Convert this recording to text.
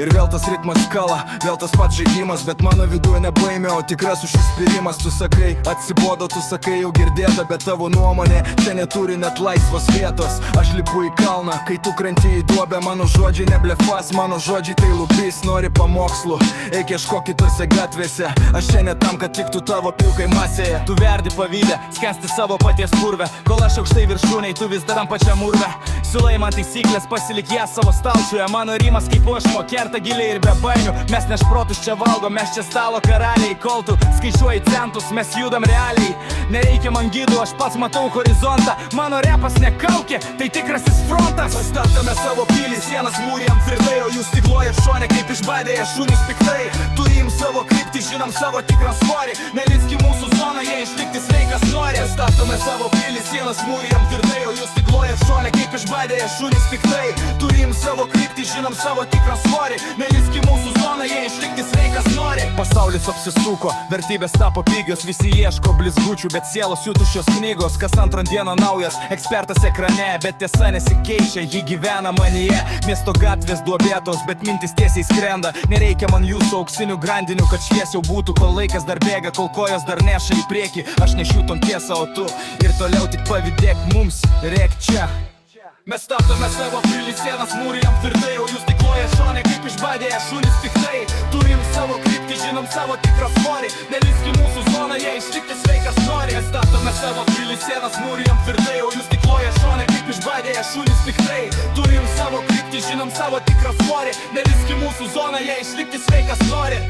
Ir vėl tas ritmas kala, vėl tas pats žaidimas, bet mano viduje nebaimė, o tikras užsispyrimas. Tu sakai, atsibodo, tu sakai, jau girdėta, bet tavo nuomonė čia neturi net laisvos vietos. Aš lipu į kalną, kai tu krenti į duobę, mano žodžiai neblefas, mano žodžiai tai lubys. Nori pamokslų, eik ieškok kitose gatvėse, aš čia ne tam, kad tiktų tavo pilkai masėje. Tu verdi pavydę, skęsti savo paties purvę, kol aš aukštai viršūniai, tu vis dar ant pačiam urve. Siūlai man taisyklės, pasilik jas savo stalčiuje, mano rimas kaip uošmo kerta giliai ir be baimių. Mes ne šprotus čia valgo, mes čia stalo karaliai, kol tu skaičiuoji centus, mes judam realiai. Nereikia man gydų, aš pats matau horizontą, mano repas ne kaukė, tai tikrasis frontas. Pastatome savo pilį, sienas mūrijam tvirtai, o jūs stiklojat šone kaip išbadėję šunys piktai. Turim savo kryptį, žinom savo tikrą svorį, neliski mūsų zoną, jei išlikti sveikas nori. Pastatome savo pilį, sienas mūrijam tvirtai, o jūs stiklojat šone kaip išbadėję šunys piktai. Turim savo kryptį, žinom savo tikrą svorį, neliski mūsų zoną, jei išlikti sveikas nori. Pasaulis apsisuko, vertybės tapo pigios, visi ieško blizgučių, bet sielos jų tuščios knygos. Kas antrą dieną naujas ekspertas ekrane, bet tiesa nesikeičia, ji gyvena manyje. Miesto gatvės duobėtos, bet mintis tiesiai skrenda. Nereikia man jūsų auksinių grandinių, kad šviesiau būtų, kol laikas dar bėga, kol kojos dar neša į priekį. Aš nešiu ton tiesą, o tu ir toliau tik pavydėk mums, rėk čia. Mes statome savo pilį, sienas mūrijam tvirtai, o jūs stiklojat šone kaip išbadėję šunys piktai. Turim savo kryptį, žinom savo tikrą svorį, neliski mūsų zoną, jei išlikti sveikas nori. Mes statome savo pilį, sienas mūrijam tvirtai, o jūs stiklojat šone kaip išbadėję šunys piktai. Turim savo kryptį, žinom savo tikrą svorį, neliski mūsų zoną, jei išlikti sveikas nori.